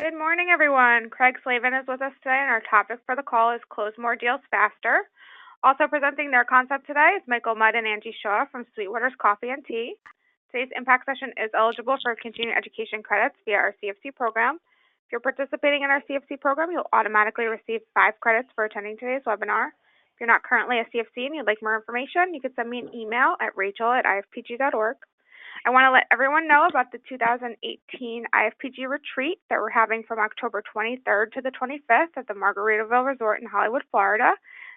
Good morning, everyone. Craig Slavin is with us today, and our topic for the call is Close More Deals Faster. Also presenting their concept today is Michael Mudd and Angie Shaw from Sweetwater's Coffee and Tea. Today's impact session is eligible for continuing education credits via our CFC program. If you're participating in our CFC program, you'll automatically receive 5 credits for attending today's webinar. If you're not currently a CFC and you'd like more information, you can send me an email at rachel@ifpg.org. I want to let everyone know about the 2018 IFPG retreat that we're having from October 23rd to the 25th at the Margaritaville Resort in Hollywood, Florida.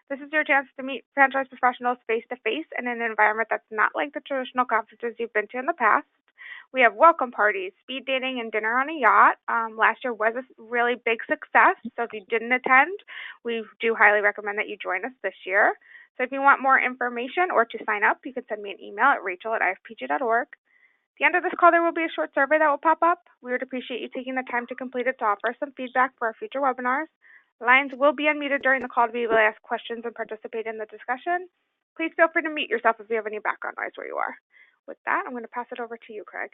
This is your chance to meet franchise professionals face-to-face in an environment that's not like the traditional conferences you've been to in the past. We have welcome parties, speed dating, and dinner on a yacht. Last year was a really big success, so if you didn't attend, we do highly recommend that you join us this year. So if you want more information or to sign up, you can send me an email at rachel@ifpg.org. At the end of this call, there will be a short survey that will pop up. We would appreciate you taking the time to complete it to offer some feedback for our future webinars. Lines will be unmuted during the call to be able to ask questions and participate in the discussion. Please feel free to mute yourself if you have any background noise where you are. With that, I'm going to pass it over to you, Craig.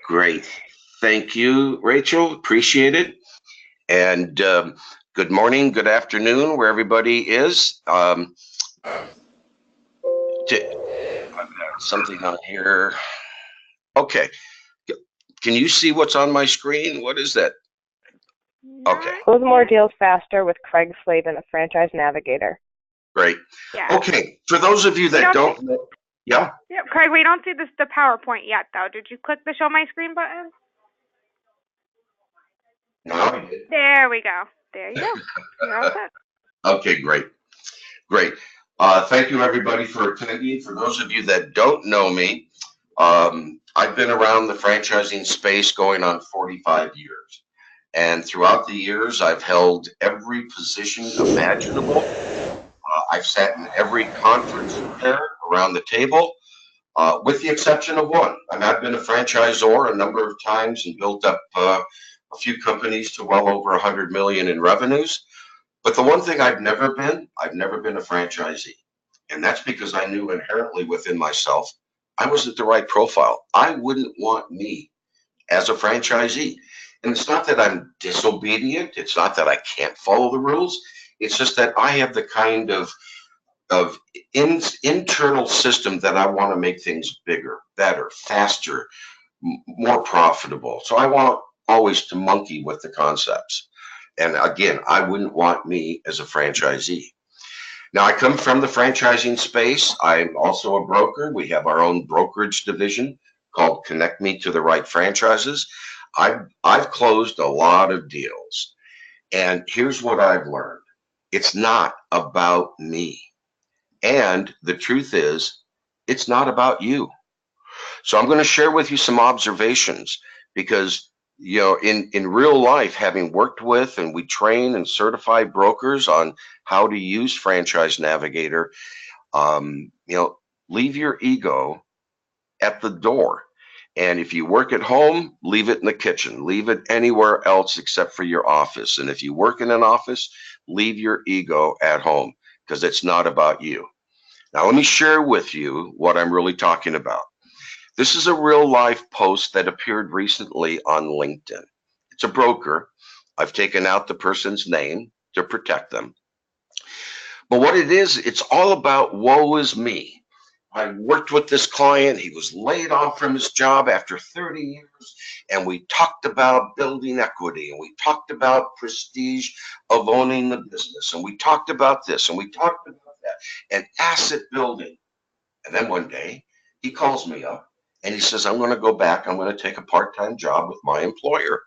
Great. Thank you, Rachel. Appreciate it. And good morning, good afternoon, where everybody is. I've got something on here. Okay. Can you see what's on my screen? What is that? Okay. Close More Deals Faster with Craig Slavin, a franchise navigator. Great. Yeah. Okay. For those of you that don't know, yeah. Yeah, Craig, we don't see the PowerPoint yet, though. Did you click the Show My Screen button? No, I did. There we go. There you go. You're all set. Okay, great. Great. Thank you, everybody, for attending. For those of you that don't know me, I've been around the franchising space going on 45 years. And throughout the years, I've held every position imaginable. I've sat in every conference there around the table, with the exception of one. And I've been a franchisor a number of times and built up a few companies to well over 100 million in revenues. But the one thing I've never been a franchisee. And that's because I knew inherently within myself, I wasn't the right profile. I wouldn't want me as a franchisee. And it's not that I'm disobedient. It's not that I can't follow the rules. It's just that I have the kind of internal system that I want to make things bigger, better, faster, more profitable. So I want always to monkey with the concepts. And again, I wouldn't want me as a franchisee. Now, I come from the franchising space. I'm also a broker. We have our own brokerage division called Connect Me to the Right Franchises. I've closed a lot of deals. And here's what I've learned. It's not about me. And the truth is, it's not about you. So I'm going to share with you some observations because, you know, in real life, having worked with and we train and certify brokers on how to use Franchise Navigator, you know, leave your ego at the door. And if you work at home, leave it in the kitchen. Leave it anywhere else except for your office. And if you work in an office, leave your ego at home because it's not about you. Now, let me share with you what I'm really talking about. This is a real life post that appeared recently on LinkedIn. It's a broker. I've taken out the person's name to protect them. But what it is, it's all about woe is me. I worked with this client. He was laid off from his job after 30 years. And we talked about building equity. And we talked about prestige of owning the business. And we talked about this. And we talked about that. And asset building. And then one day, he calls me up. And he says, I'm going to go back. I'm going to take a part-time job with my employer.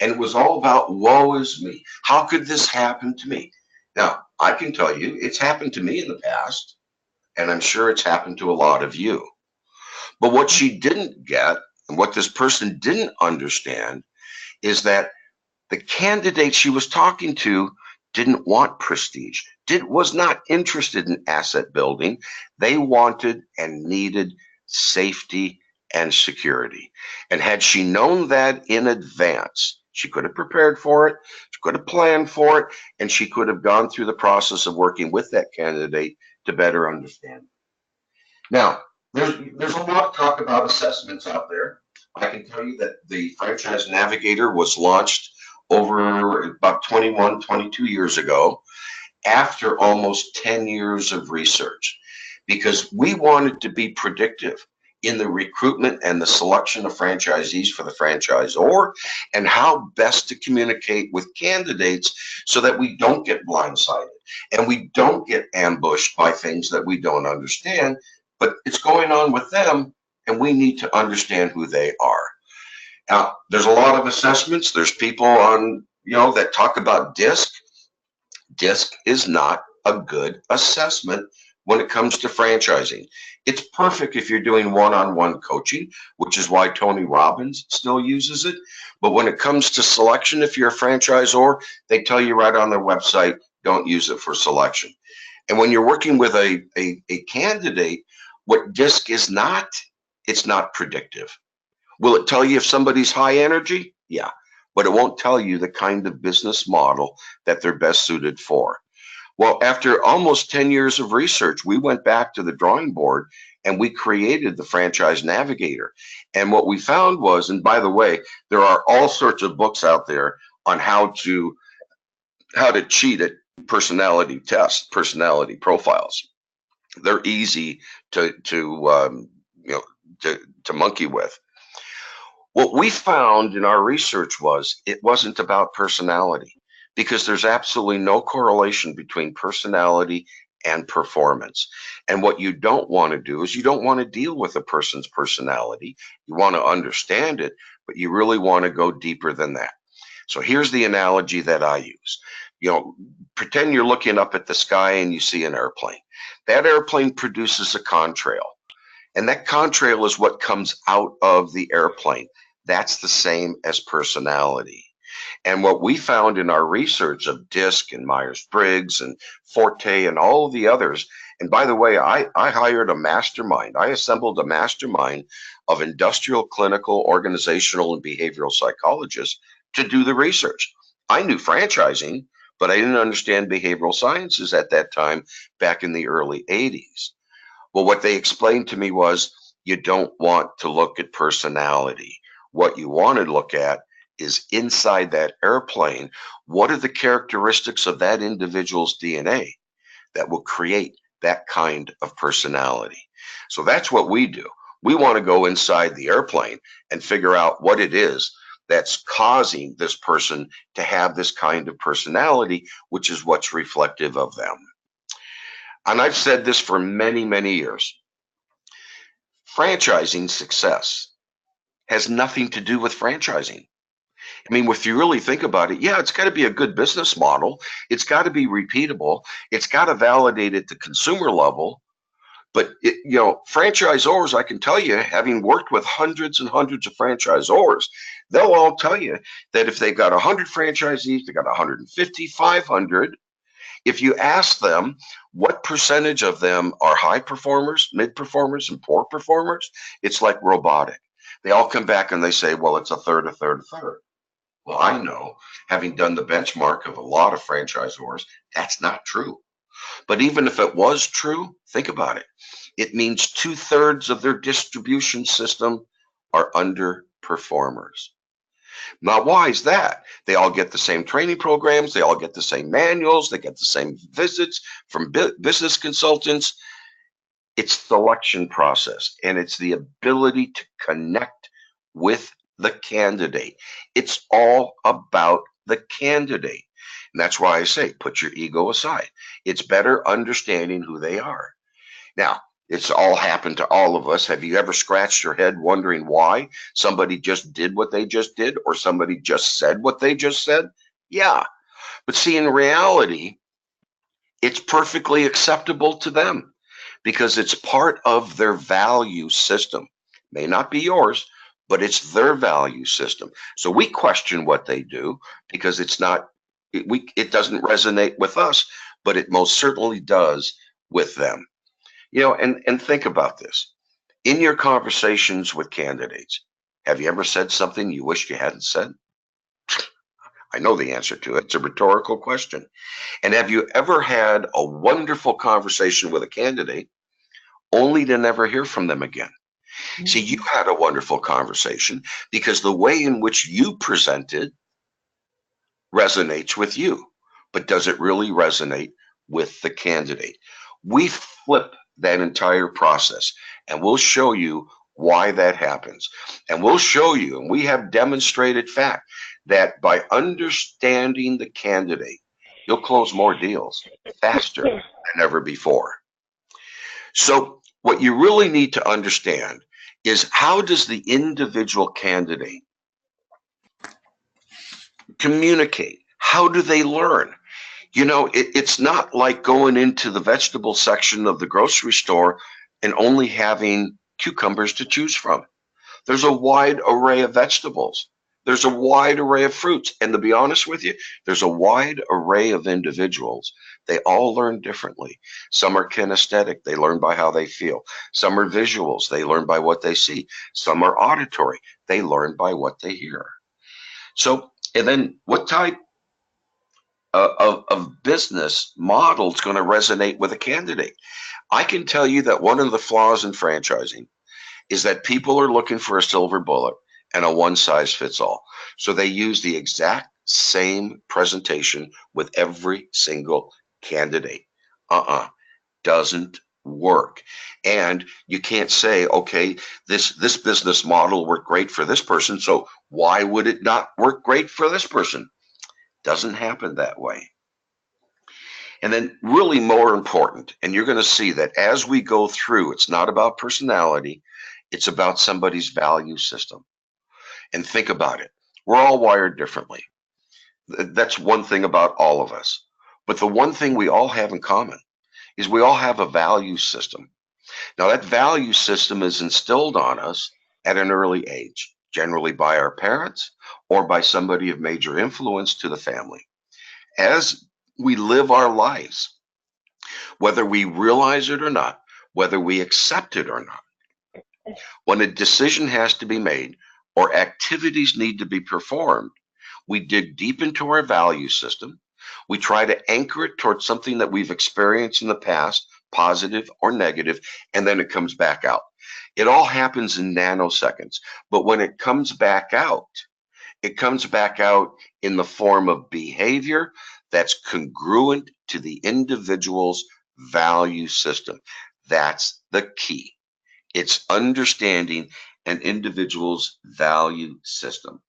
And it was all about woe is me. How could this happen to me? Now, I can tell you it's happened to me in the past. And I'm sure it's happened to a lot of you. But what she didn't get and what this person didn't understand is that the candidate she was talking to didn't want prestige, was not interested in asset building. They wanted and needed safety and security. And had she known that in advance, she could have prepared for it, she could have planned for it, and she could have gone through the process of working with that candidate to better understand. Now, there's a lot of talk about assessments out there. I can tell you that the Franchise Navigator was launched over about 21, 22 years ago after almost 10 years of research because we wanted to be predictive in the recruitment and the selection of franchisees for the franchisor and how best to communicate with candidates so that we don't get blindsided and we don't get ambushed by things that we don't understand, but it's going on with them and we need to understand who they are. Now, there's a lot of assessments. There's people on, that talk about DISC. DISC is not a good assessment when it comes to franchising. It's perfect if you're doing one-on-one coaching, which is why Tony Robbins still uses it. But when it comes to selection, if you're a franchisor, they tell you right on their website, don't use it for selection. And when you're working with a candidate, what DISC is not, it's not predictive. Will it tell you if somebody's high energy? Yeah, but it won't tell you the kind of business model that they're best suited for. Well, after almost 10 years of research, we went back to the drawing board and we created the Franchise Navigator. And what we found was, and by the way, there are all sorts of books out there on how to cheat at personality tests, personality profiles. They're easy to monkey with. What we found in our research was it wasn't about personality because there's absolutely no correlation between personality and performance. And what you don't want to do is you don't want to deal with a person's personality. You want to understand it, but you really want to go deeper than that. So here's the analogy that I use. Pretend you're looking up at the sky and you see an airplane. That airplane produces a contrail. And that contrail is what comes out of the airplane. That's the same as personality. And what we found in our research of DISC and Myers-Briggs and Forte and all of the others, and by the way, I hired a mastermind. I assembled a mastermind of industrial, clinical, organizational, and behavioral psychologists to do the research. I knew franchising, but I didn't understand behavioral sciences at that time back in the early 80s. Well, what they explained to me was you don't want to look at personality. What you want to look at is inside that airplane, what are the characteristics of that individual's DNA that will create that kind of personality? So that's what we do. We want to go inside the airplane and figure out what it is that's causing this person to have this kind of personality, which is what's reflective of them. And I've said this for many, many years. Franchising success has nothing to do with franchising. I mean, if you really think about it, yeah, it's got to be a good business model. It's got to be repeatable. It's got to validate at the consumer level. But, franchisors, I can tell you, having worked with hundreds and hundreds of franchisors, they'll all tell you that if they've got 100 franchisees, they got 150, 500. If you ask them what percentage of them are high performers, mid performers, and poor performers, it's like robotic. They all come back and they say, well, it's a third, a third, a third. Well, I know, having done the benchmark of a lot of franchisors, that's not true. But even if it was true, think about it. It means 2/3 of their distribution system are underperformers. Now, why is that? They all get the same training programs. They all get the same manuals. They get the same visits from business consultants. It's selection process, and it's the ability to connect with the candidate. It's all about the candidate. And that's why I say, put your ego aside. It's better understanding who they are. Now, it's all happened to all of us. Have you ever scratched your head wondering why somebody just did what they just did or somebody just said what they just said? Yeah. But see, in reality, it's perfectly acceptable to them because it's part of their value system. May not be yours, but it's their value system. So we question what they do because it doesn't resonate with us, but it most certainly does with them. And think about this. In your conversations with candidates, have you ever said something you wished you hadn't said? I know the answer to it. It's a rhetorical question. And have you ever had a wonderful conversation with a candidate only to never hear from them again? See, you had a wonderful conversation because the way in which you presented resonates with you, but does it really resonate with the candidate? We flip that entire process and we'll show you why that happens. And we'll show you, and we have demonstrated fact, that by understanding the candidate, you'll close more deals faster than ever before. So what you really need to understand is, how does the individual candidate communicate? How do they learn? You know, it's not like going into the vegetable section of the grocery store and only having cucumbers to choose from. There's a wide array of vegetables. There's a wide array of fruits. And to be honest with you, there's a wide array of individuals. They all learn differently. Some are kinesthetic. They learn by how they feel. Some are visuals. They learn by what they see. Some are auditory. They learn by what they hear. So, and then what type of business model is going to resonate with a candidate? I can tell you that one of the flaws in franchising is that people are looking for a silver bullet and a one size fits all. So they use the exact same presentation with every single candidate. Doesn't work. And you can't say, okay, this business model worked great for this person, so why would it not work great for this person? Doesn't happen that way. And then really more important, and you're going to see that as we go through, it's not about personality, it's about somebody's value system. And think about it. We're all wired differently. That's one thing about all of us. But the one thing we all have in common is we all have a value system. Now, that value system is instilled on us at an early age, generally by our parents or by somebody of major influence to the family. As we live our lives, whether we realize it or not, whether we accept it or not, when a decision has to be made or activities need to be performed, we dig deep into our value system. We try to anchor it towards something that we've experienced in the past, positive or negative, and then it comes back out. It all happens in nanoseconds. But when it comes back out in the form of behavior that's congruent to the individual's value system. That's the key. It's understanding an individual's value system.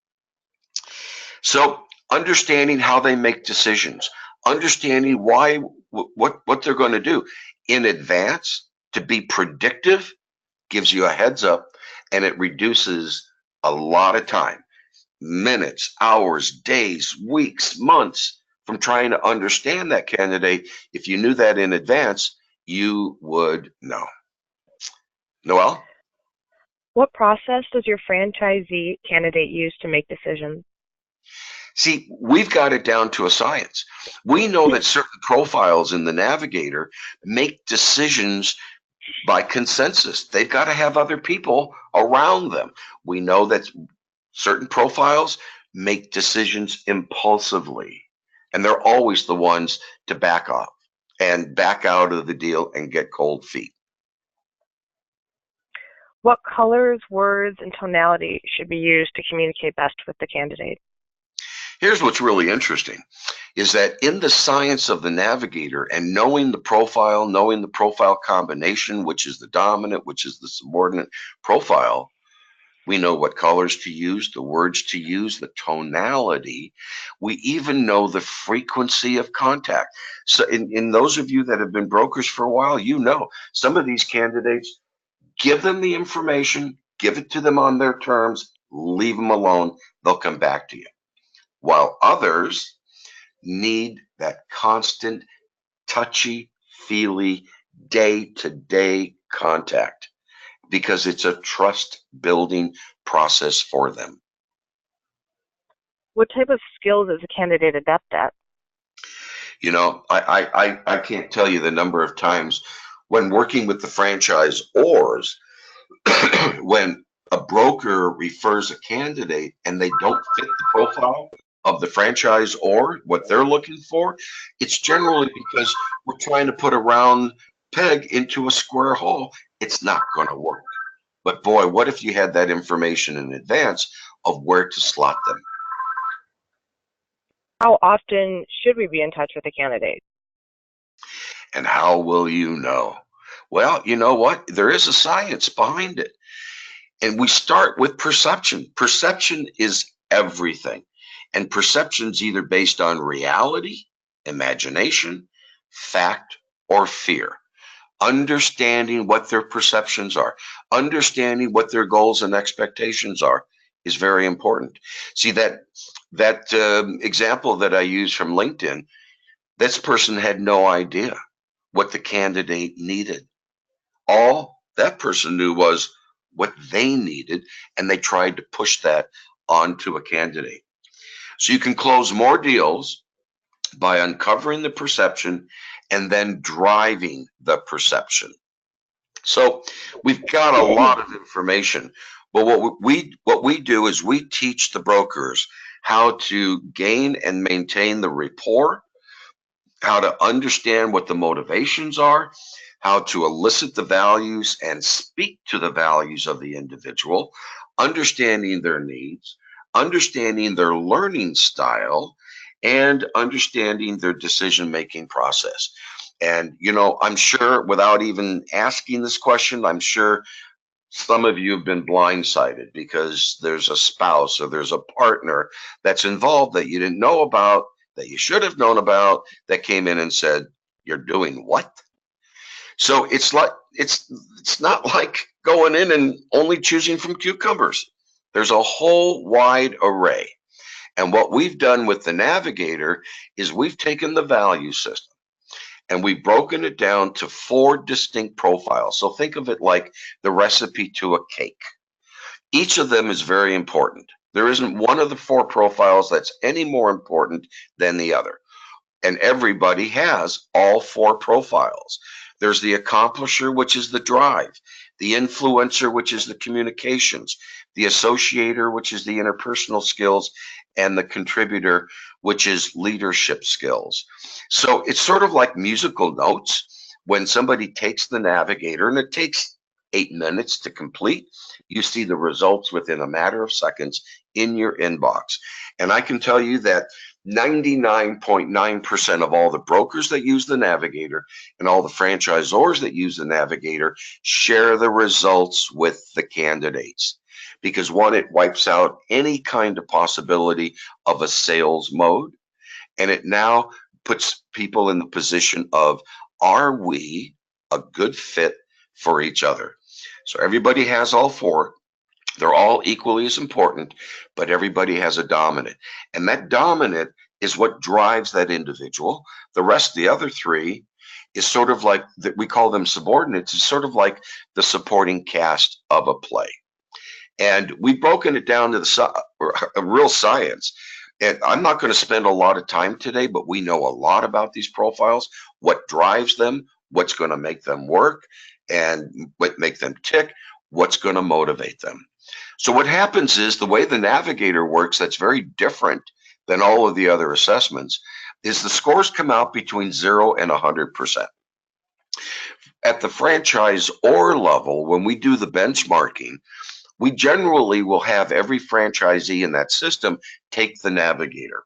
So understanding how they make decisions, understanding why, what they're going to do in advance to be predictive, gives you a heads up, and it reduces a lot of time, minutes, hours, days, weeks, months from trying to understand that candidate. If you knew that in advance, you would know. Noelle? What process does your franchisee candidate use to make decisions? See, we've got it down to a science. We know that certain profiles in the Navigator make decisions by consensus. They've got to have other people around them. We know that certain profiles make decisions impulsively, and they're always the ones to back off and back out of the deal and get cold feet. What colors, words, and tonality should be used to communicate best with the candidate? Here's what's really interesting, is that in the science of the Navigator and knowing the profile combination, which is the dominant, which is the subordinate profile, we know what colors to use, the words to use, the tonality. We even know the frequency of contact. So in those of you that have been brokers for a while, you know some of these candidates, give them the information, give it to them on their terms, leave them alone, they'll come back to you. While others need that constant, touchy-feely, day-to-day contact because it's a trust-building process for them. What type of skills is a candidate adept at? You know, I can't tell you the number of times when working with the franchisors, when a broker refers a candidate and they don't fit the profile of the franchisor, what they're looking for, it's generally because we're trying to put a round peg into a square hole. It's not going to work. But boy, what if you had that information in advance of where to slot them? How often should we be in touch with a candidate? And how will you know? Well, you know what? There is a science behind it. And we start with perception. Perception is everything. And perception's either based on reality, imagination, fact, or fear. Understanding what their perceptions are, understanding what their goals and expectations are is very important. See that example that I use from LinkedIn, this person had no idea what the candidate needed. All that person knew was what they needed, and they tried to push that onto a candidate. So you can close more deals by uncovering the perception and then driving the perception. So we've got a lot of information, but what we do is we teach the brokers how to gain and maintain the rapport, how to understand what the motivations are, how to elicit the values and speak to the values of the individual, understanding their needs, understanding their learning style, and understanding their decision-making process. And, I'm sure without even asking this question, I'm sure some of you have been blindsided because there's a spouse or there's a partner that's involved that you didn't know about, that you should have known about, that came in and said, "You're doing what?" So it's not like going in and only choosing from cucumbers. There's a whole wide array. And what we've done with the Navigator is we've taken the value system and we've broken it down to 4 distinct profiles. So think of it like the recipe to a cake. Each of them is very important. There isn't one of the 4 profiles that's any more important than the other. And everybody has all 4 profiles. There's the accomplisher, which is the drive, the influencer, which is the communications, the associator, which is the interpersonal skills, and the contributor, which is leadership skills. So it's sort of like musical notes. When somebody takes the Navigator, and it takes 8 minutes to complete, you see the results within a matter of seconds in your inbox. And I can tell you that 99.9% of all the brokers that use the Navigator and all the franchisors that use the Navigator share the results with the candidates. Because one, it wipes out any kind of possibility of a sales mode. And it now puts people in the position of, are we a good fit for each other? So everybody has all 4. They're all equally as important, but everybody has a dominant. And that dominant is what drives that individual. The rest of the other 3 is sort of like, that we call them subordinates. It's sort of like the supporting cast of a play. And we've broken it down to a real science. And I'm not going to spend a lot of time today, but we know a lot about these profiles, what drives them, what's going to make them work, and what make them tick, what's going to motivate them. So what happens is the way the Navigator works, that's very different than all of the other assessments, is the scores come out between 0 and 100%. At the franchisor level, when we do the benchmarking, we generally will have every franchisee in that system take the Navigator.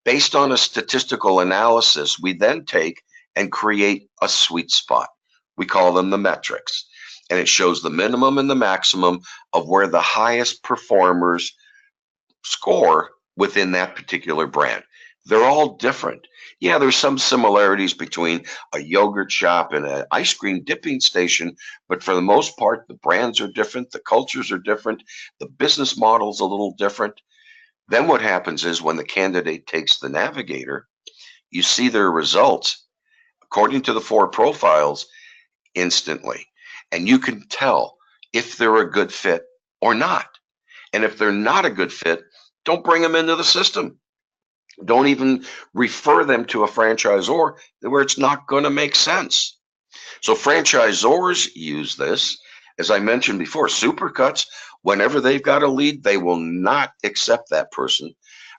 Based on a statistical analysis, we then take and create a sweet spot. We call them the metrics. And it shows the minimum and the maximum of where the highest performers score within that particular brand. They're all different. Yeah, there's some similarities between a yogurt shop and an ice cream dipping station, but for the most part, the brands are different, the cultures are different, the business model's a little different. Then what happens is when the candidate takes the Navigator, you see their results according to the 4 profiles instantly. And you can tell if they're a good fit or not. And if they're not a good fit, don't bring them into the system. Don't even refer them to a franchisor where it's not going to make sense. So franchisors use this. As I mentioned before, Supercuts, whenever they've got a lead, they will not accept that person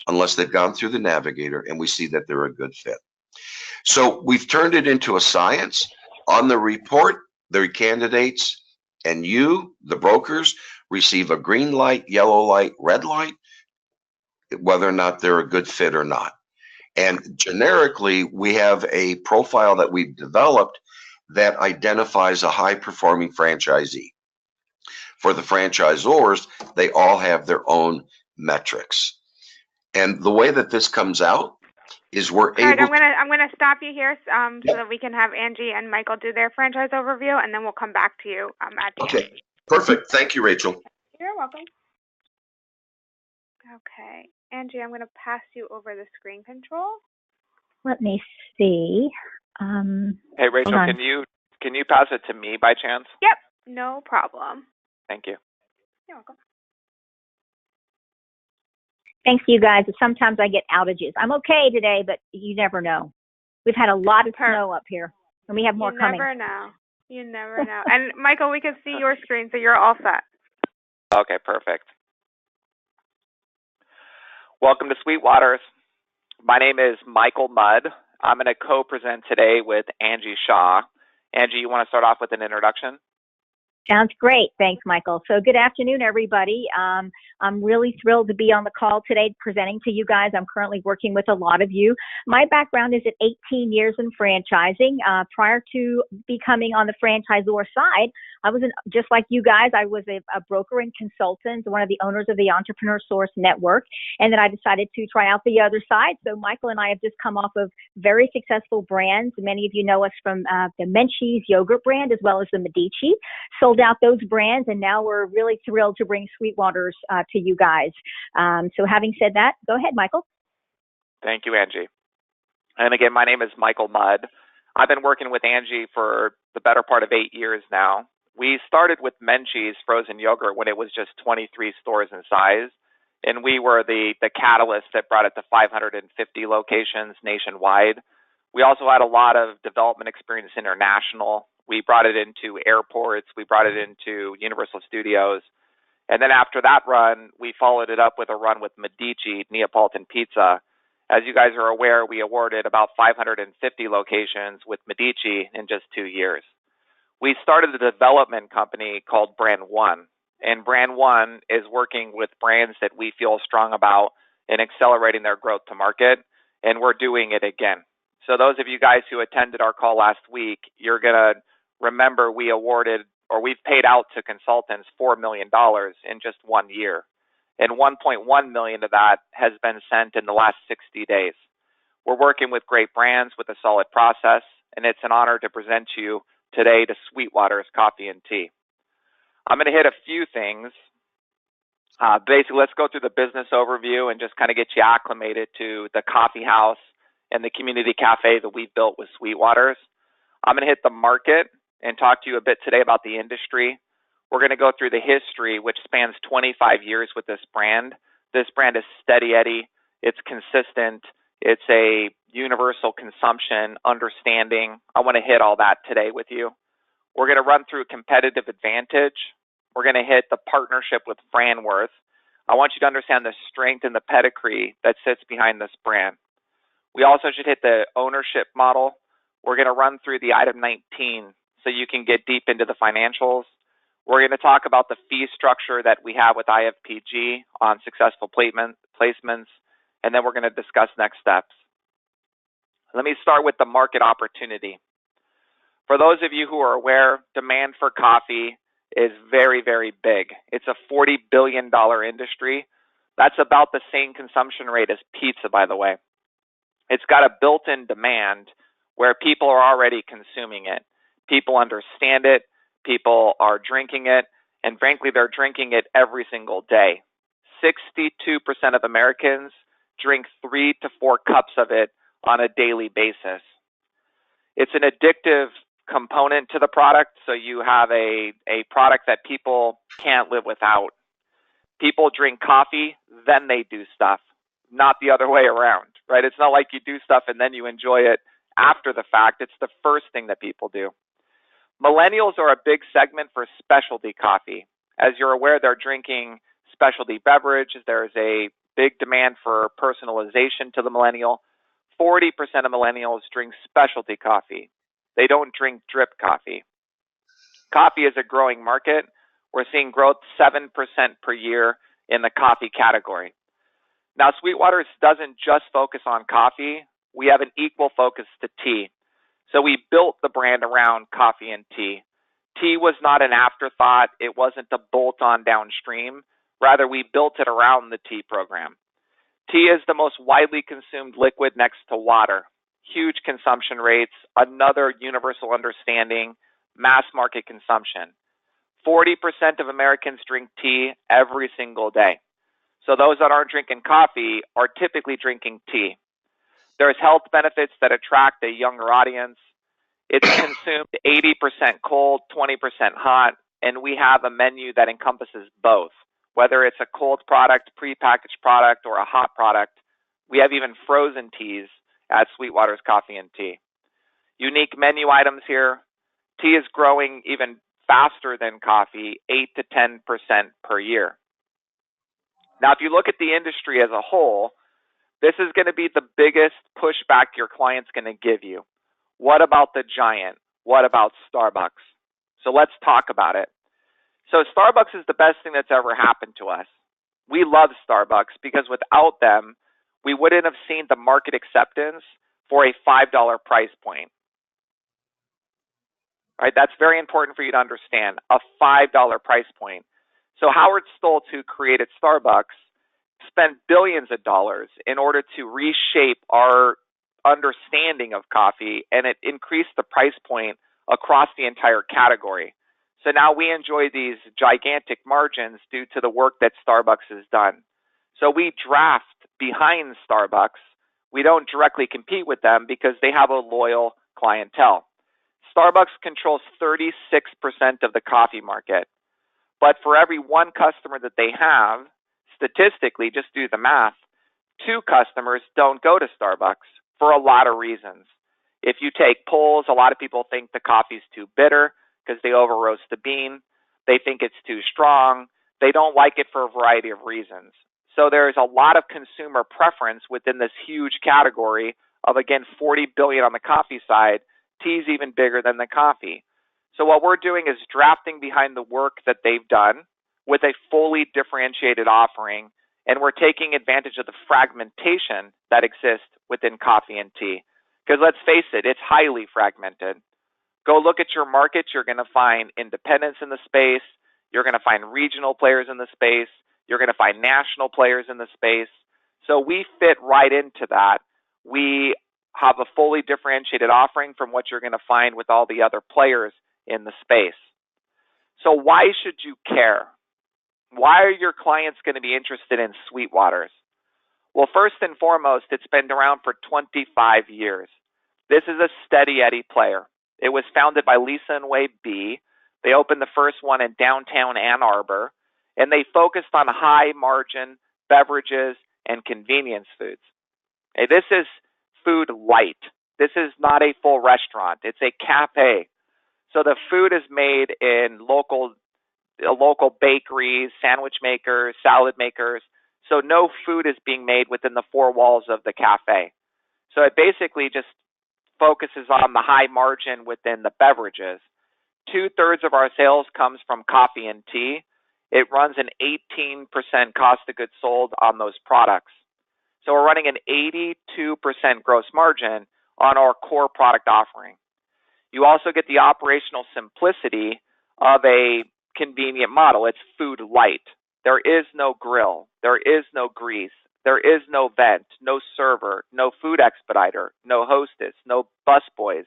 unless they've gone through the Navigator and we see that they're a good fit. So we've turned it into a science. On the report, the candidates And you, the brokers, receive a green light, yellow light, red light, whether or not they're a good fit or not. And generically, we have a profile that we've developed that identifies a high performing franchisee. For the franchisors, they all have their own metrics. And the way that this comes out is we're Craig, able to. I'm gonna stop you here so Yep. that we can have Angie and Michael do their franchise overview, and then we'll come back to you at the end. Okay, perfect. Thank you, Rachel. You're welcome. Okay, Angie, I'm gonna pass you over the screen control. Let me see. Hey, Rachel, can you pass it to me by chance? Yep, no problem. Thank you. You're welcome. Thanks, you guys. Sometimes I get outages. I'm okay today, but you never know. We've had a lot of snow up here, and we have more coming. You never know. You never know. And Michael, we can see your screen, so you're all set. Okay, perfect. Welcome to Sweetwater's. My name is Michael Mudd. I'm going to co-present today with Angie Shaw. Angie, you want to start off with an introduction? Sounds great. Thanks, Michael. So good afternoon, everybody. I'm really thrilled to be on the call today presenting to you guys. I'm currently working with a lot of you. My background is at 18 years in franchising. Prior to becoming on the franchisor side, I was just like you guys. I was a broker and consultant, one of the owners of the Entrepreneur Source Network. And then I decided to try out the other side. So Michael and I have just come off of very successful brands. Many of you know us from the Menchie's yogurt brand, as well as the Medici. Sold out those brands, and now we're really thrilled to bring Sweetwater's to you guys. So having said that, go ahead, Michael. Thank you, Angie. And again, my name is Michael Mudd. I've been working with Angie for the better part of 8 years now. We started with Menchie's frozen yogurt when it was just 23 stores in size, and we were the catalyst that brought it to 550 locations nationwide. We also had a lot of development experience international. We brought it into airports. We brought it into Universal Studios. And then after that run, we followed it up with a run with Medici Neapolitan Pizza. As you guys are aware, we awarded about 550 locations with Medici in just 2 years. We started a development company called Brand One. And Brand One is working with brands that we feel strong about in accelerating their growth to market. And we're doing it again. So those of you guys who attended our call last week, you're going to remember we've paid out to consultants $4 million in just 1 year. And 1.1 million of that has been sent in the last 60 days. We're working with great brands with a solid process, and it's an honor to present you today to Sweetwater's Coffee and Tea. I'm going to hit a few things. Basically, let's go through the business overview and just kind of get you acclimated to the coffee house and the community cafe that we've built with Sweetwater's. I'm going to hit the market and talk to you a bit today about the industry. We're going to go through the history, which spans 25 years with this brand. This brand is steady Eddie. It's consistent. It's a universal consumption understanding. I want to hit all that today with you. We're going to run through competitive advantage. We're going to hit the partnership with Franworth. I want you to understand the strength and the pedigree that sits behind this brand. We also should hit the ownership model. We're going to run through the item 19 so you can get deep into the financials. We're going to talk about the fee structure that we have with IFPG on successful placements, and then we're going to discuss next steps. Let me start with the market opportunity. For those of you who are aware, demand for coffee is very, very big. It's a $40 billion industry. That's about the same consumption rate as pizza, by the way. It's got a built-in demand where people are already consuming it. People understand it. People are drinking it. And frankly, they're drinking it every single day. 62% of Americans drink 3 to 4 cups of it on a daily basis. It's an addictive component to the product, so you have a product that people can't live without. People drink coffee, then they do stuff, not the other way around, right? It's not like you do stuff and then you enjoy it after the fact. It's the first thing that people do. Millennials are a big segment for specialty coffee. As you're aware, they're drinking specialty beverage. There's a big demand for personalization to the millennial. 40% of millennials drink specialty coffee. They don't drink drip coffee. Coffee is a growing market. We're seeing growth 7% per year in the coffee category. Now, Sweetwater's doesn't just focus on coffee. We have an equal focus to tea. So we built the brand around coffee and tea. Tea was not an afterthought. It wasn't a bolt-on downstream. Rather, we built it around the tea program. Tea is the most widely consumed liquid next to water. Huge consumption rates, another universal understanding, mass market consumption. 40% of Americans drink tea every single day. So those that aren't drinking coffee are typically drinking tea. There's health benefits that attract a younger audience. It's consumed 80% cold, 20% hot, and we have a menu that encompasses both. Whether it's a cold product, prepackaged product, or a hot product, we have even frozen teas at Sweetwater's Coffee and Tea. Unique menu items here. Tea is growing even faster than coffee, 8 to 10% per year. Now, if you look at the industry as a whole, this is going to be the biggest pushback your client's going to give you. What about the giant? What about Starbucks? So let's talk about it. So Starbucks is the best thing that's ever happened to us. We love Starbucks because without them, we wouldn't have seen the market acceptance for a $5 price point. Right? That's very important for you to understand, a $5 price point. So Howard Stoltz, who created Starbucks, spent billions of dollars in order to reshape our understanding of coffee, and it increased the price point across the entire category. So now we enjoy these gigantic margins due to the work that Starbucks has done. So we draft behind Starbucks. We don't directly compete with them because they have a loyal clientele. Starbucks controls 36% of the coffee market. But for every one customer that they have, statistically, just do the math, 2 customers don't go to Starbucks for a lot of reasons. If you take polls, a lot of people think the coffee's too bitter because they over roast the bean. They think it's too strong. They don't like it for a variety of reasons. So there's a lot of consumer preference within this huge category of, again, $40 billion on the coffee side. Tea's even bigger than the coffee. So what we're doing is drafting behind the work that they've done with a fully differentiated offering, and we're taking advantage of the fragmentation that exists within coffee and tea. Because let's face it, it's highly fragmented. Go look at your market. You're going to find independents in the space. You're going to find regional players in the space. You're going to find national players in the space. So we fit right into that. We have a fully differentiated offering from what you're going to find with all the other players in the space. So why should you care? Why are your clients going to be interested in Sweetwater's? Well, first and foremost, it's been around for 25 years. This is a steady Eddie player. It was founded by Lisa and Wade B. They opened the first one in downtown Ann Arbor, and they focused on high margin beverages and convenience foods. Hey, this is food light. This is not a full restaurant. It's a cafe. So the food is made in local bakeries, sandwich makers, salad makers. So no food is being made within the 4 walls of the cafe. So it basically just focuses on the high margin within the beverages. 2/3 of our sales comes from coffee and tea. It runs an 18% cost of goods sold on those products. So we're running an 82% gross margin on our core product offering. You also get the operational simplicity of a convenient model. It's food light. There is no grill. There is no grease. There is no vent, no server, no food expediter, no hostess, no busboys.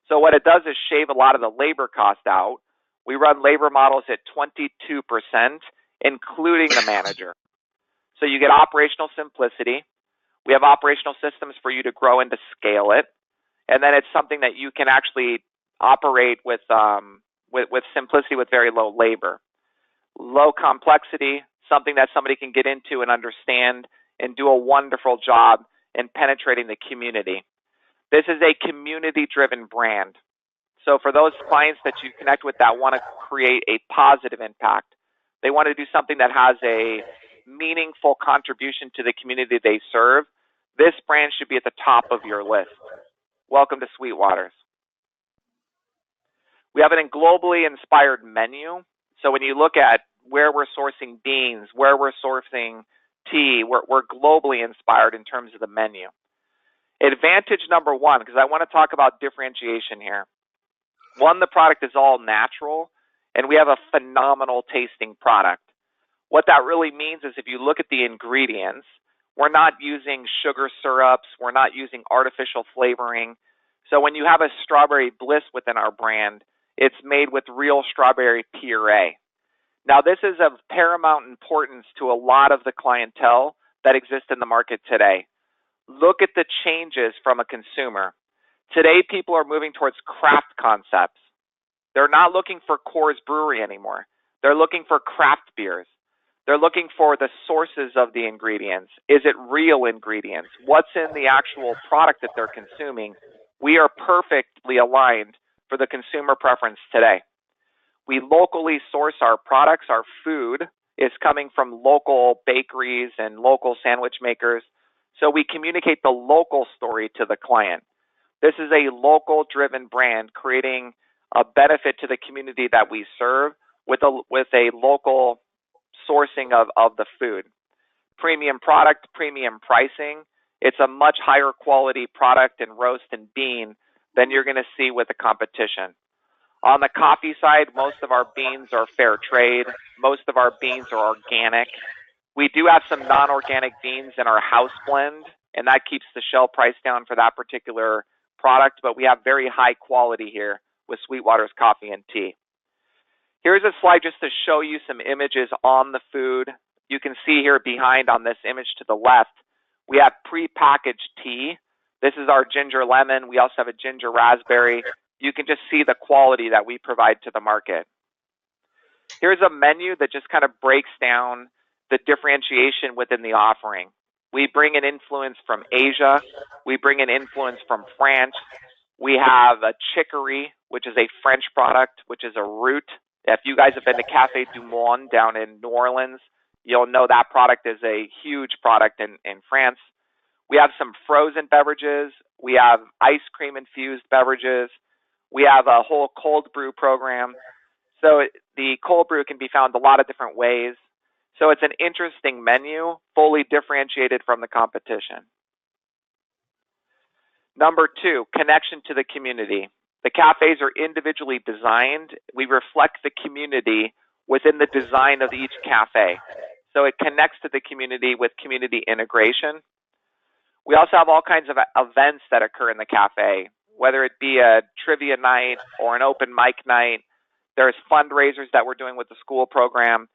So what it does is shave a lot of the labor cost out. We run labor models at 22%, including the manager. So you get operational simplicity. We have operational systems for you to grow and to scale it. And then it's something that you can actually operate with simplicity with very low labor. Low complexity, something that somebody can get into and understand and do a wonderful job in penetrating the community. This is a community-driven brand. So for those clients that you connect with that want to create a positive impact, they want to do something that has a meaningful contribution to the community they serve, this brand should be at the top of your list. Welcome to Sweetwater's. We have a globally inspired menu. So when you look at where we're sourcing beans, where we're sourcing tea, we're globally inspired in terms of the menu. Advantage number one, because I want to talk about differentiation here. One, the product is all natural, and we have a phenomenal tasting product. What that really means is if you look at the ingredients, we're not using sugar syrups, we're not using artificial flavoring. So when you have a strawberry bliss within our brand, it's made with real strawberry puree. Now, this is of paramount importance to a lot of the clientele that exists in the market today. Look at the changes from a consumer. Today, people are moving towards craft concepts. They're not looking for Coors Brewery anymore. They're looking for craft beers. They're looking for the sources of the ingredients. Is it real ingredients? What's in the actual product that they're consuming? We are perfectly aligned for the consumer preference today. We locally source our products. Our food is coming from local bakeries and local sandwich makers. So we communicate the local story to the client. This is a local driven brand creating a benefit to the community that we serve with a local sourcing of the food. Premium product, premium pricing. It's a much higher quality product in roast and bean than you're going to see with the competition. On the coffee side, most of our beans are fair trade. Most of our beans are organic. We do have some non-organic beans in our house blend, and that keeps the shell price down for that particular product, but we have very high quality here with Sweetwater's Coffee and Tea. Here's a slide just to show you some images on the food. You can see here behind on this image to the left, we have pre-packaged tea. This is our ginger lemon. We also have a ginger raspberry. You can just see the quality that we provide to the market. Here's a menu that just kind of breaks down the differentiation within the offering. We bring an influence from Asia. We bring an influence from France. We have a chicory, which is a French product, which is a root. If you guys have been to Café du Monde down in New Orleans, you'll know that product is a huge product in France. We have some frozen beverages. We have ice cream infused beverages. We have a whole cold brew program. So the cold brew can be found a lot of different ways. So it's an interesting menu, fully differentiated from the competition. Number two, connection to the community. The cafes are individually designed. We reflect the community within the design of each cafe. So it connects to the community with community integration. We also have all kinds of events that occur in the cafe, whether it be a trivia night or an open mic night. There's fundraisers that we're doing with the school program.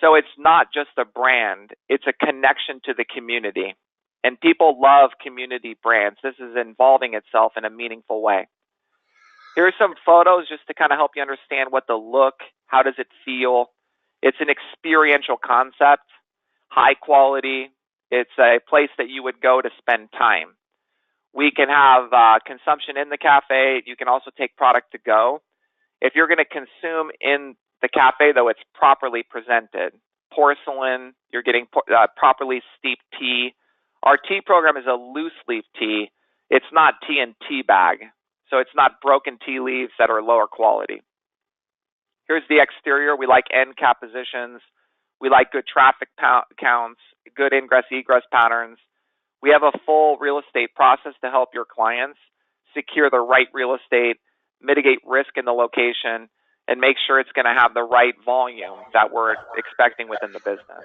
So it's not just a brand, it's a connection to the community. And people love community brands. This is involving itself in a meaningful way. Here are some photos just to kind of help you understand what the look, how does it feel. It's an experiential concept, high quality. It's a place that you would go to spend time. We can have consumption in the cafe. You can also take product to go. If you're going to consume in the cafe, though, it's properly presented. Porcelain, you're getting properly steeped tea. Our tea program is a loose leaf tea. It's not tea in tea bag. So it's not broken tea leaves that are lower quality. Here's the exterior. We like end cap positions. We like good traffic counts, good ingress-egress patterns. We have a full real estate process to help your clients secure the right real estate, mitigate risk in the location, and make sure it's going to have the right volume that we're expecting within the business.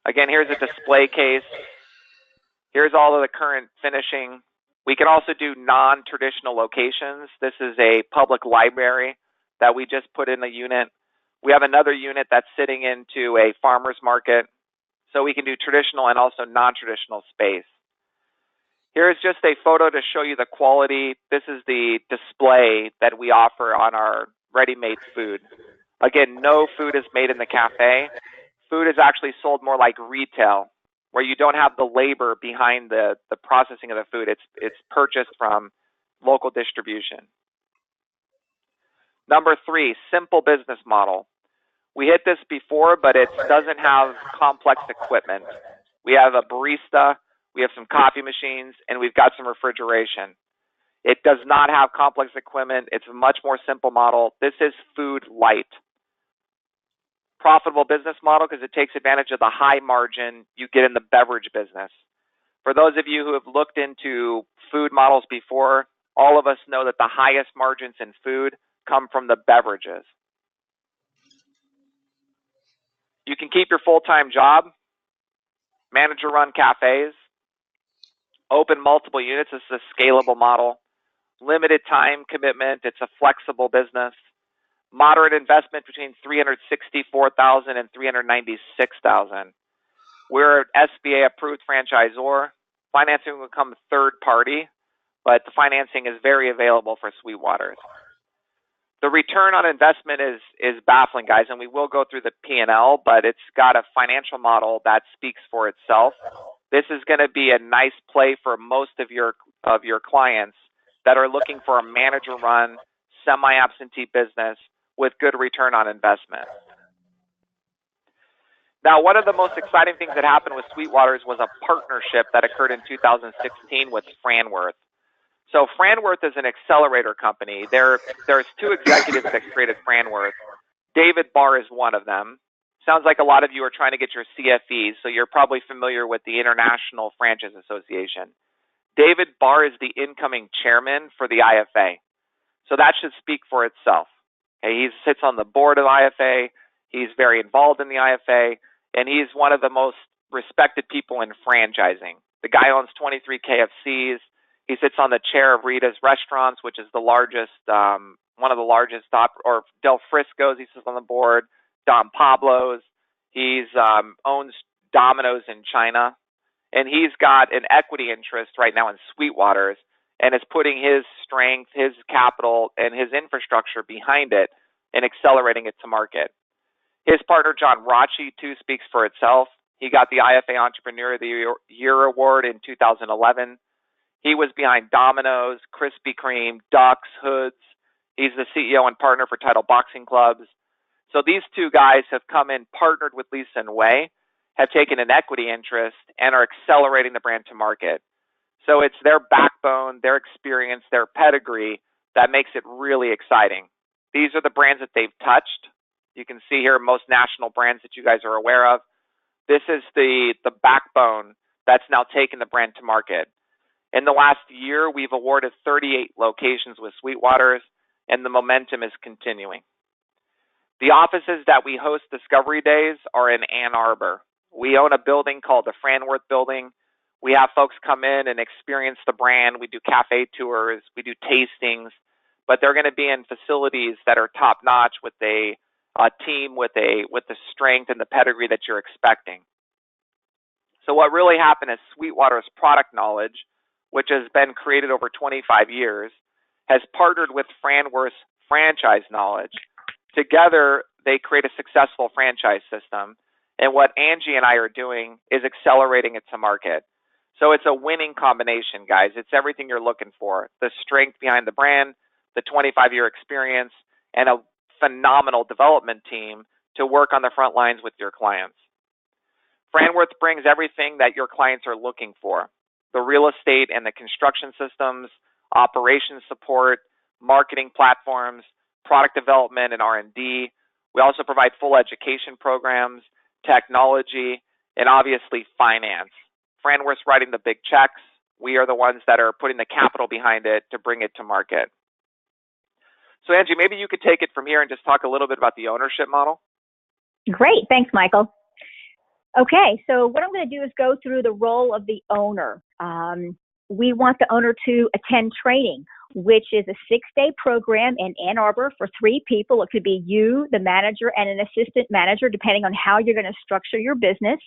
Again, here's a display case. Here's all of the current finishing. We can also do non-traditional locations. This is a public library that we just put in a unit. We have another unit that's sitting into a farmer's market. So we can do traditional and also non-traditional space. Here's just a photo to show you the quality. This is the display that we offer on our ready-made food. Again, no food is made in the cafe. Food is actually sold more like retail, where you don't have the labor behind the processing of the food. It's purchased from local distribution. Number three, simple business model. We hit this before, but it doesn't have complex equipment. We have a barista, we have some coffee machines, and we've got some refrigeration. It does not have complex equipment. It's a much more simple model. This is food light. Profitable business model because it takes advantage of the high margin you get in the beverage business. For those of you who have looked into food models before, all of us know that the highest margins in food come from the beverages. You can keep your full-time job, manager-run cafes, open multiple units. This is a scalable model. Limited time commitment. It's a flexible business. Moderate investment between $364,000 and $396,000. We're an SBA approved franchisor. Financing will come third party, but the financing is very available for Sweetwater's. The return on investment is baffling, guys, and we will go through the P&L, but it's got a financial model that speaks for itself. This is going to be a nice play for most of your clients that are looking for a manager-run, semi-absentee business with good return on investment. Now, one of the most exciting things that happened with Sweetwater's was a partnership that occurred in 2016 with Franworth. So Franworth is an accelerator company. There's two executives that created Franworth. David Barr is one of them. Sounds like a lot of you are trying to get your CFEs, so you're probably familiar with the International Franchise Association. David Barr is the incoming chairman for the IFA. So that should speak for itself. Okay, he sits on the board of the IFA. He's very involved in the IFA, and he's one of the most respected people in franchising. The guy owns 23 KFCs. He sits on the chair of Rita's Restaurants, which is the largest, one of the largest, or Del Frisco's. He sits on the board. Don Pablo's. He's owns Domino's in China, and he's got an equity interest right now in Sweetwater's, and is putting his strength, his capital, and his infrastructure behind it and accelerating it to market. His partner, John Rocci, too, speaks for itself. He got the IFA Entrepreneur of the Year Award in 2011. He was behind Domino's, Krispy Kreme, Ducks, Hoods. He's the CEO and partner for Title Boxing Clubs. So these two guys have come in, partnered with Lisa and Wei, have taken an equity interest, and are accelerating the brand to market. So it's their backbone, their experience, their pedigree that makes it really exciting. These are the brands that they've touched. You can see here most national brands that you guys are aware of. This is the backbone that's now taken the brand to market. In the last year, we've awarded 38 locations with Sweetwater's, and the momentum is continuing. The offices that we host Discovery Days are in Ann Arbor. We own a building called the Franworth Building. We have folks come in and experience the brand. We do cafe tours. We do tastings. But they're going to be in facilities that are top-notch with a team with the strength and the pedigree that you're expecting. So what really happened is Sweetwater's product knowledge, which has been created over 25 years, has partnered with Franworth's franchise knowledge. Together, they create a successful franchise system. And what Angie and I are doing is accelerating it to market. So it's a winning combination, guys. It's everything you're looking for. The strength behind the brand, the 25-year experience, and a phenomenal development team to work on the front lines with your clients. Franworth brings everything that your clients are looking for: the real estate and the construction systems, operations support, marketing platforms, product development and R&D. We also provide full education programs, technology, and obviously finance. Franworth's writing the big checks. We are the ones that are putting the capital behind it to bring it to market. So Angie, maybe you could take it from here and just talk a little bit about the ownership model. Great. Thanks, Michael. Okay, so what I'm going to do is go through the role of the owner. We want the owner to attend training, which is a 6-day program in Ann Arbor for 3 people. It could be you, the manager, and an assistant manager, depending on how you're going to structure your business.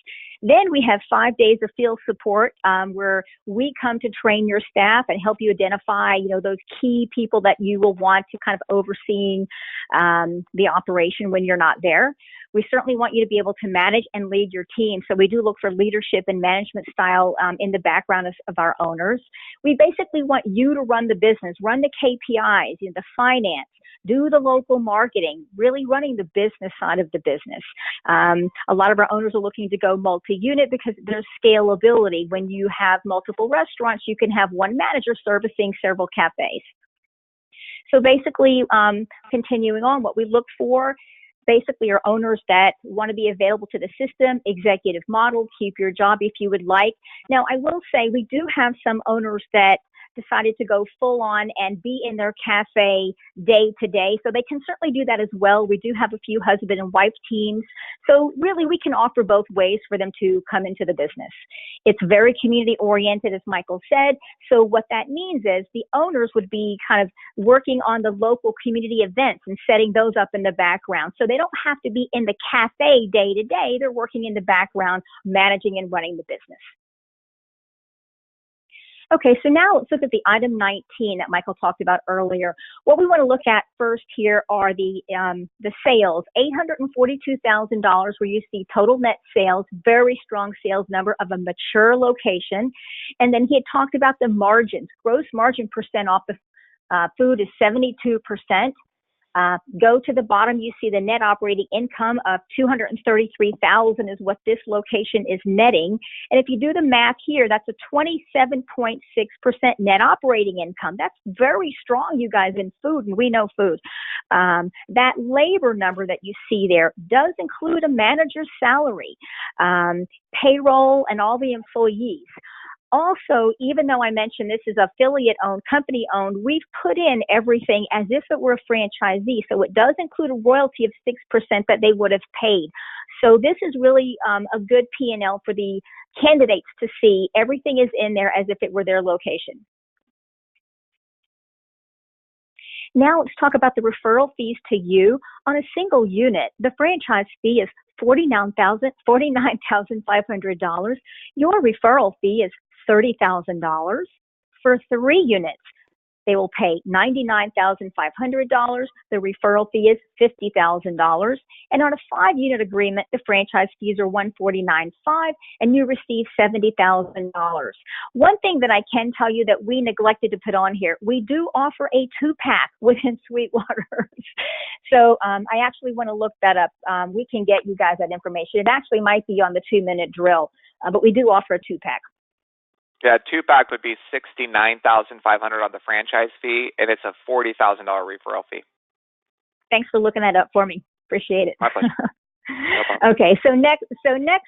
Then we have 5 days of field support where we come to train your staff and help you identify, those key people that you will want to kind of overseeing the operation when you're not there. We certainly want you to be able to manage and lead your team. So we do look for leadership and management style in the background of our owners. We basically want you to run the business, run the KPIs, the finance, do the local marketing, really running the business side of the business. A lot of our owners are looking to go multi-unit because there's scalability. When you have multiple restaurants, you can have one manager servicing several cafes. So basically, continuing on, what we look for basically are owners that want to be available to the system, executive model, keep your job if you would like. Now, I will say we do have some owners that decided to go full on and be in their cafe day to day. So they can certainly do that as well. We do have a few husband and wife teams. So really we can offer both ways for them to come into the business. It's very community oriented, as Michael said. So what that means is the owners would be kind of working on the local community events and setting those up in the background. So they don't have to be in the cafe day to day. They're working in the background, managing and running the business. Okay, so now let's look at the item 19 that Michael talked about earlier. What we want to look at first here are the sales, $842,000 where you see total net sales, very strong sales number of a mature location. And then he had talked about the margins. Gross margin percent off the food is 72%. Go to the bottom, you see the net operating income of $233,000 is what this location is netting. And if you do the math here, that's a 27.6% net operating income. That's very strong, you guys, in food, and we know food. That labor number that you see there does include a manager's salary, payroll, and all the employees. Also, even though I mentioned this is affiliate-owned, company-owned, we've put in everything as if it were a franchisee. So it does include a royalty of 6% that they would have paid. So this is really a good P&L for the candidates to see. Everything is in there as if it were their location. Now let's talk about the referral fees to you. On a single unit, the franchise fee is $49,500. Your referral fee is $30,000. For 3 units, they will pay $99,500. The referral fee is $50,000. And on a 5-unit agreement, the franchise fees are $149,500, and you receive $70,000. One thing that I can tell you that we neglected to put on here, we do offer a 2-pack within Sweetwater. So I actually want to look that up. We can get you guys that information. It actually might be on the 2-minute drill, but we do offer a 2-pack. Yeah, 2-pack would be $69,500 on the franchise fee, and it's a $40,000 referral fee. Thanks for looking that up for me. Appreciate it. My pleasure. No problem. Okay, so next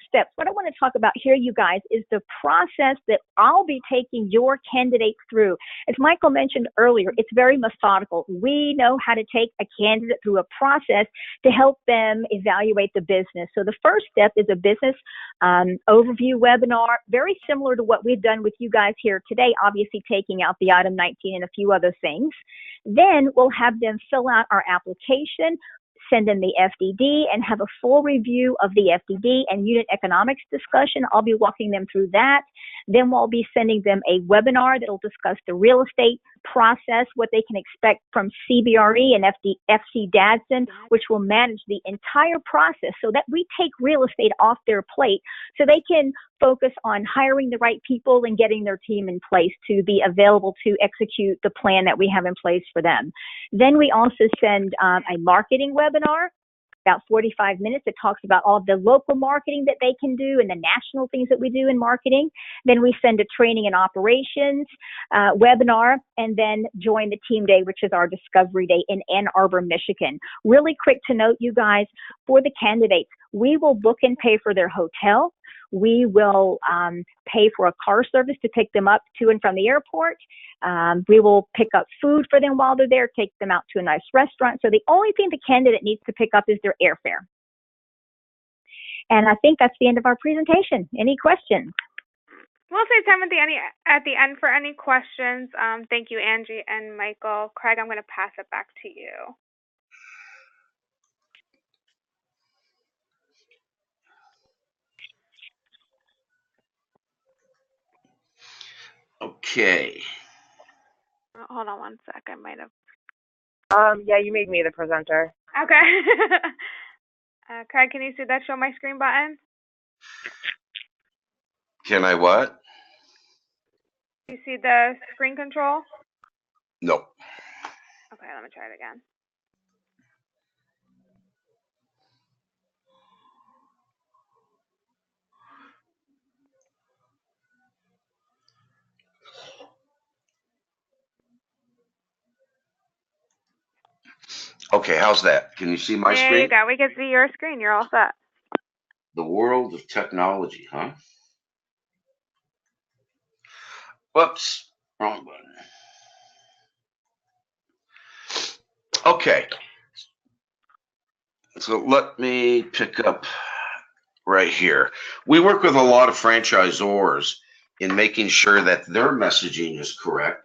steps. What I want to talk about here, you guys, is the process that I'll be taking your candidates through. As Michael mentioned earlier, it's very methodical. We know how to take a candidate through a process to help them evaluate the business. So the first step is a business overview webinar, very similar to what we've done with you guys here today, obviously taking out the item 19 and a few other things. Then we'll have them fill out our application, send in the FDD, and have a full review of the FDD and unit economics discussion. I'll be walking them through that. Then we'll be sending them a webinar that will discuss the real estate process, what they can expect from CBRE and FC Dadson, which will manage the entire process so that we take real estate off their plate so they can focus on hiring the right people and getting their team in place to be available to execute the plan that we have in place for them. Then we also send a marketing webinar, about 45 minutes, that talks about all of the local marketing that they can do and the national things that we do in marketing. Then we send a training and operations webinar, and then join the team day, which is our discovery day in Ann Arbor, Michigan. Really quick to note, you guys, for the candidates, we will book and pay for their hotel. We will pay for a car service to pick them up to and from the airport. We will pick up food for them while they're there, take them out to a nice restaurant. So the only thing the candidate needs to pick up is their airfare. And I think that's the end of our presentation. Any questions? We'll save time at the end for any questions. Thank you, Angie and Michael. Craig, I'm going to pass it back to you. Okay. Hold on one sec. I might have. Yeah, you made me the presenter. Okay. Craig, can you see that show my screen button? Can I what? You see the screen control? No. Okay, let me try it again. Okay, how's that? Can you see my There you screen? go. We can see your screen. You're all set. The world of technology, huh? Whoops, wrong button. Okay, so let me pick up right here. We work with a lot of franchisors in making sure that their messaging is correct,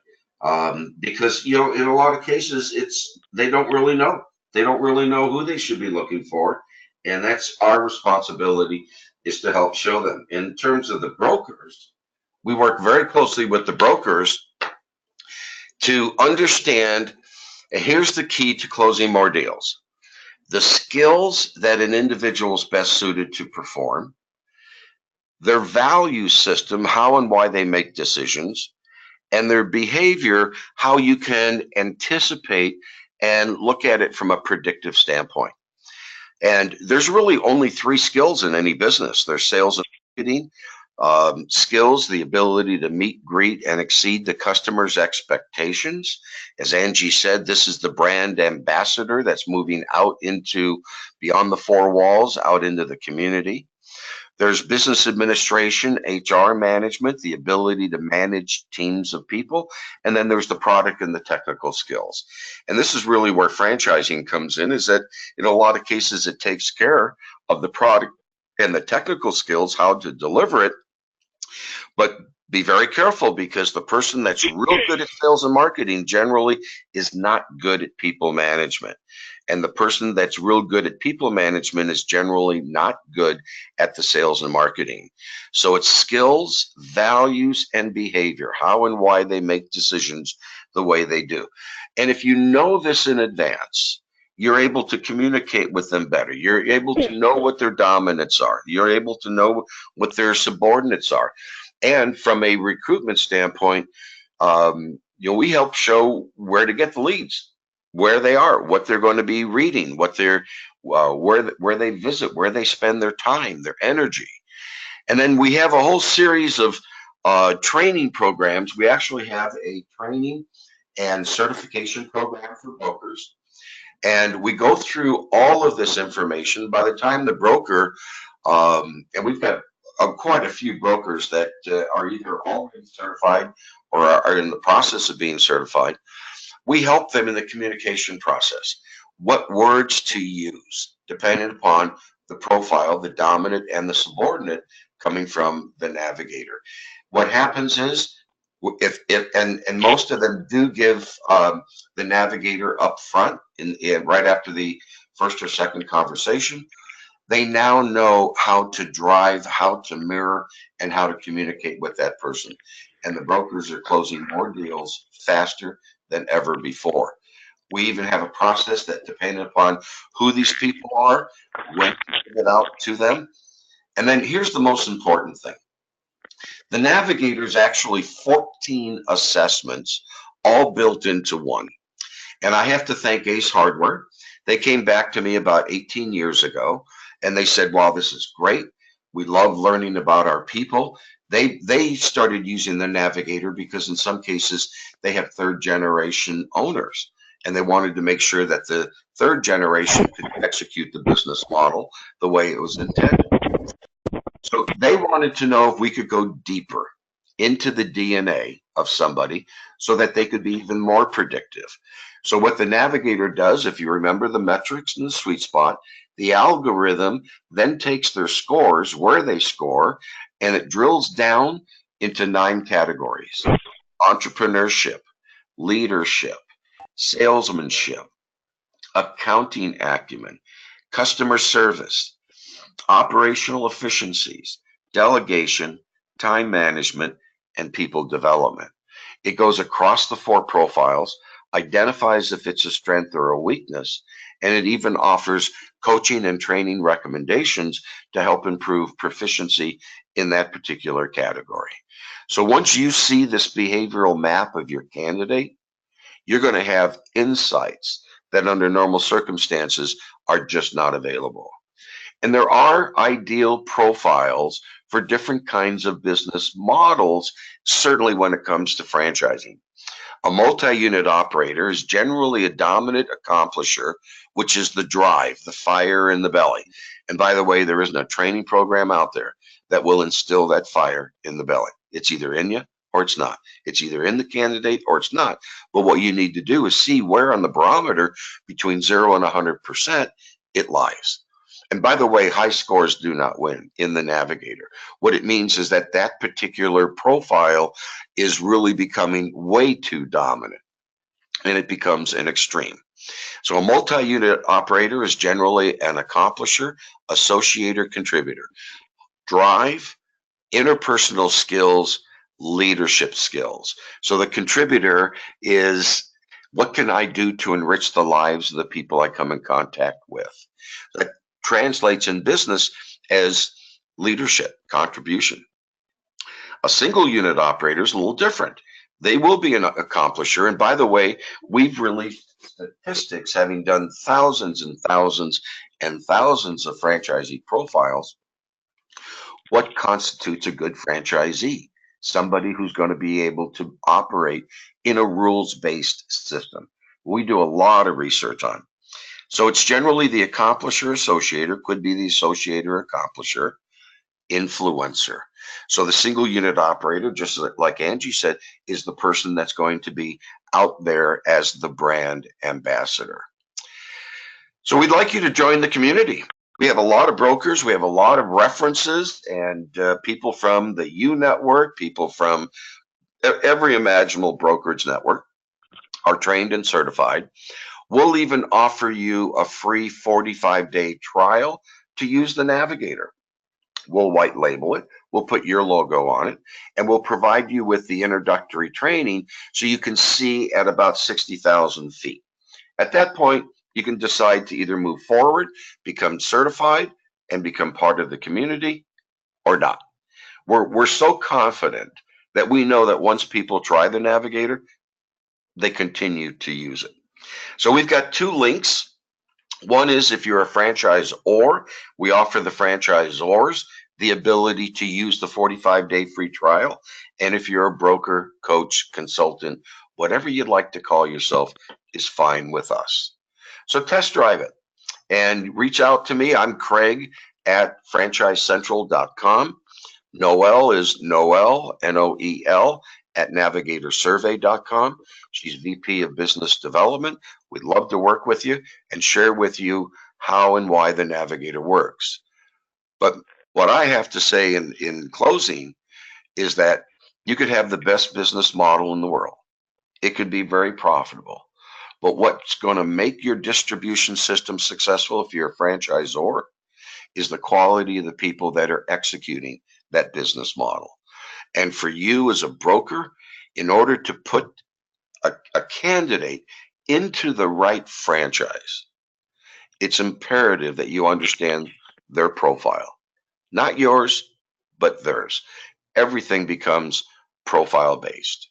because in a lot of cases they don't really know. They don't really know who they should be looking for, and that's our responsibility is to help show them. In terms of the brokers, we work very closely with the brokers to understand. And here's the key to closing more deals: the skills that an individual is best suited to perform, their value system, how and why they make decisions, and their behavior, how you can anticipate and look at it from a predictive standpoint. And there's really only three skills in any business: there's sales and marketing skills, the ability to meet, greet, and exceed the customer's expectations. As Angie said, this is the brand ambassador that's moving out into beyond the four walls, out into the community. There's business administration, HR management, the ability to manage teams of people. And then there's the product and the technical skills. And this is really where franchising comes in, is that in a lot of cases, it takes care of the product and the technical skills, how to deliver it. But be very careful, because the person that's real good at sales and marketing generally is not good at people management. And the person that's real good at people management is generally not good at the sales and marketing. So it's skills, values, and behavior, how and why they make decisions the way they do. And if you know this in advance, you're able to communicate with them better. You're able to know what their dominants are. You're able to know what their subordinates are. And from a recruitment standpoint, we help show where to get the leads, where they are, what they're going to be reading, what they're, where they visit, where they spend their time, their energy. And then we have a whole series of training programs. We actually have a training and certification program for brokers. And we go through all of this information. By the time the broker, and we've got quite a few brokers that are either already certified or are in the process of being certified, we help them in the communication process. What words to use, depending upon the profile, the dominant and the subordinate coming from the navigator. What happens is, if and most of them do give the navigator up front in right after the first or second conversation, they now know how to drive, how to mirror, and how to communicate with that person. And the brokers are closing more deals faster than ever before. We even have a process that, depending upon who these people are, when to get out to them. And then here's the most important thing. The navigator is actually 14 assessments, all built into one. And I have to thank Ace Hardware. They came back to me about 18 years ago, and they said, wow, this is great. We love learning about our people. They started using the navigator because in some cases they have third generation owners, and they wanted to make sure that the third generation could execute the business model the way it was intended. So they wanted to know if we could go deeper into the DNA of somebody so that they could be even more predictive. So what the navigator does, if you remember the metrics and the sweet spot, the algorithm then takes their scores, where they score, and it drills down into 9 categories: entrepreneurship, leadership, salesmanship, accounting acumen, customer service, operational efficiencies, delegation, time management, and people development. It goes across the 4 profiles, identifies if it's a strength or a weakness, and it even offers coaching and training recommendations to help improve proficiency in that particular category. So once you see this behavioral map of your candidate, you're going to have insights that under normal circumstances are just not available. And there are ideal profiles for different kinds of business models, certainly when it comes to franchising. A multi-unit operator is generally a dominant accomplisher, which is the drive, the fire in the belly. And by the way, there isn't a training program out there that will instill that fire in the belly. It's either in you or it's not. It's either in the candidate or it's not. But what you need to do is see where on the barometer between 0 and 100% it lies. And by the way, high scores do not win in the Navigator. What it means is that that particular profile is really becoming way too dominant, and it becomes an extreme. So a multi-unit operator is generally an accomplisher, associator, contributor. Drive, interpersonal skills, leadership skills. So the contributor is, what can I do to enrich the lives of the people I come in contact with? That translates in business as leadership, contribution. A single unit operator is a little different. They will be an accomplisher. And by the way, we've released statistics, having done thousands and thousands and thousands of franchisee profiles. What constitutes a good franchisee? Somebody who's going to be able to operate in a rules-based system. We do a lot of research on. So it's generally the accomplisher, associator, could be the associator, accomplisher, influencer. So the single unit operator, just like Angie said, is the person that's going to be out there as the brand ambassador. So we'd like you to join the community. We have a lot of brokers, we have a lot of references, and people from the U Network, people from every imaginable brokerage network are trained and certified. We'll even offer you a free 45-day trial to use the Navigator. We'll white label it, we'll put your logo on it, and we'll provide you with the introductory training so you can see at about 60,000 feet. At that point, you can decide to either move forward, become certified, and become part of the community, or not. We're so confident that we know that once people try the Navigator, they continue to use it. So we've got two links. One is if you're a franchisor, we offer the franchisors the ability to use the 45-day free trial. And if you're a broker, coach, consultant, whatever you'd like to call yourself is fine with us. So test drive it and reach out to me. I'm Craig at franchisecentral.com. Noelle is Noelle, Noel, at navigatorsurvey.com. She's VP of Business Development. We'd love to work with you and share with you how and why the Navigator works. But what I have to say in closing is that you could have the best business model in the world. It could be very profitable. But what's going to make your distribution system successful if you're a franchisor is the quality of the people that are executing that business model. And for you as a broker, in order to put a candidate into the right franchise, it's imperative that you understand their profile. Not yours, but theirs. Everything becomes profile based.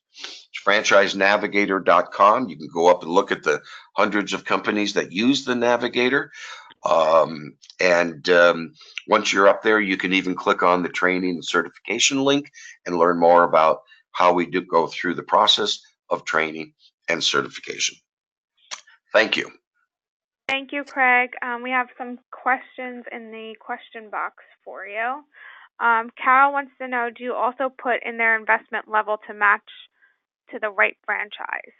FranchiseNavigator.com. You can go up and look at the hundreds of companies that use the Navigator. Once you're up there, you can even click on the training and certification link and learn more about how we do go through the process of training and certification. Thank you. Thank you, Craig. We have some questions in the question box for you. Carol wants to know, do you also put in their investment level to match to the right franchise?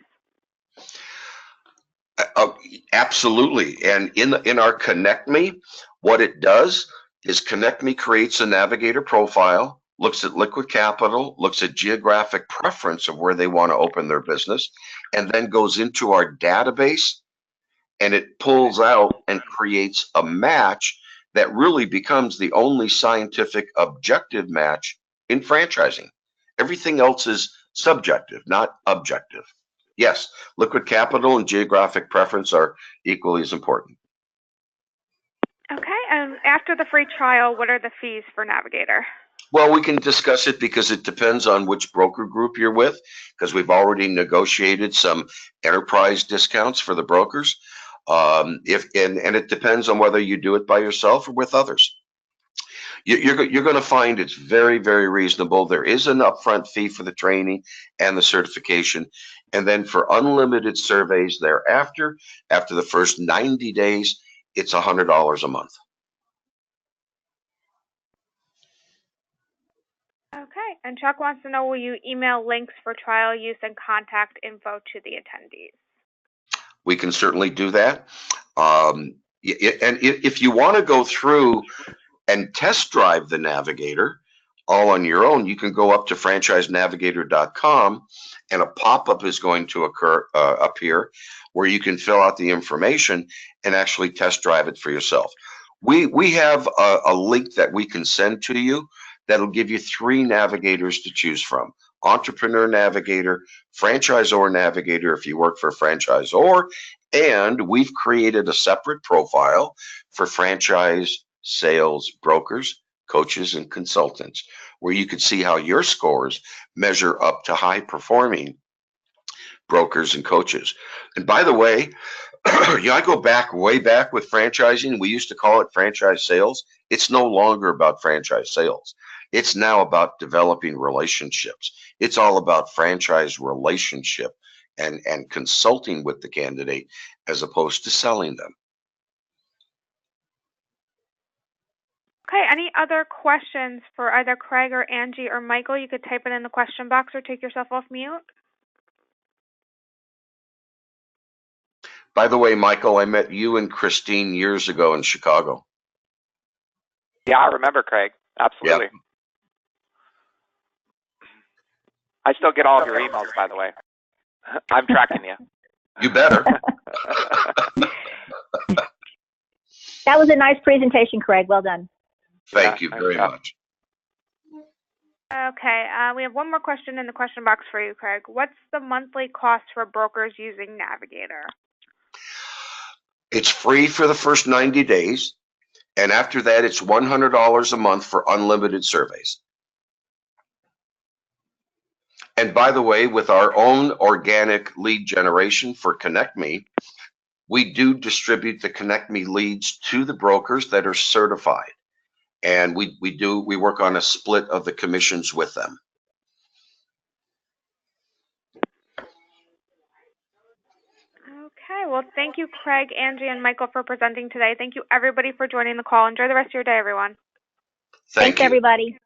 Absolutely. And in our Connect Me, what it does is Connect Me creates a Navigator profile, looks at liquid capital, looks at geographic preference of where they want to open their business, and then goes into our database, and it pulls out and creates a match that really becomes the only scientific objective match in franchising. Everything else is subjective, not objective. Yes, liquid capital and geographic preference are equally as important. Okay, and after the free trial, what are the fees for Navigator? Well, we can discuss it because it depends on which broker group you're with, because we've already negotiated some enterprise discounts for the brokers. And it depends on whether you do it by yourself or with others. You're going to find it's very, very reasonable. There is an upfront fee for the training and the certification. And then for unlimited surveys thereafter, after the first 90 days, it's $100 a month. Okay, and Chuck wants to know, will you email links for trial use and contact info to the attendees? We can certainly do that. And if you want to go through and test drive the Navigator all on your own, you can go up to franchisenavigator.com and a pop-up is going to appear where you can fill out the information and actually test drive it for yourself. We have a link that we can send to you that'll give you 3 navigators to choose from. Entrepreneur Navigator, Franchisor Navigator if you work for a franchisor, and we've created a separate profile for franchise sales brokers, coaches, and consultants, where you can see how your scores measure up to high performing brokers and coaches. And by the way, I go back way back with franchising. We used to call it franchise sales. It's no longer about franchise sales. It's now about developing relationships. It's all about franchise relationship and consulting with the candidate as opposed to selling them. Okay, any other questions for either Craig or Angie or Michael? You could type it in the question box or take yourself off mute. By the way, Michael, I met you and Christine years ago in Chicago. Yeah, I remember, Craig. Absolutely. Yep. I still get all of your emails, by the way. I'm tracking you. You better. That was a nice presentation, Craig. Well done. Thank you very much. Okay, we have one more question in the question box for you, Craig. What's the monthly cost for brokers using Navigator? It's free for the first 90 days. And after that, it's $100 a month for unlimited surveys. And by the way, with our own organic lead generation for Connect Me, we do distribute the Connect Me leads to the brokers that are certified. And we work on a split of the commissions with them. Okay, well, thank you, Craig, Angie, and Michael for presenting today. Thank you, everybody, for joining the call. Enjoy the rest of your day, everyone. Thank Thanks, you. everybody.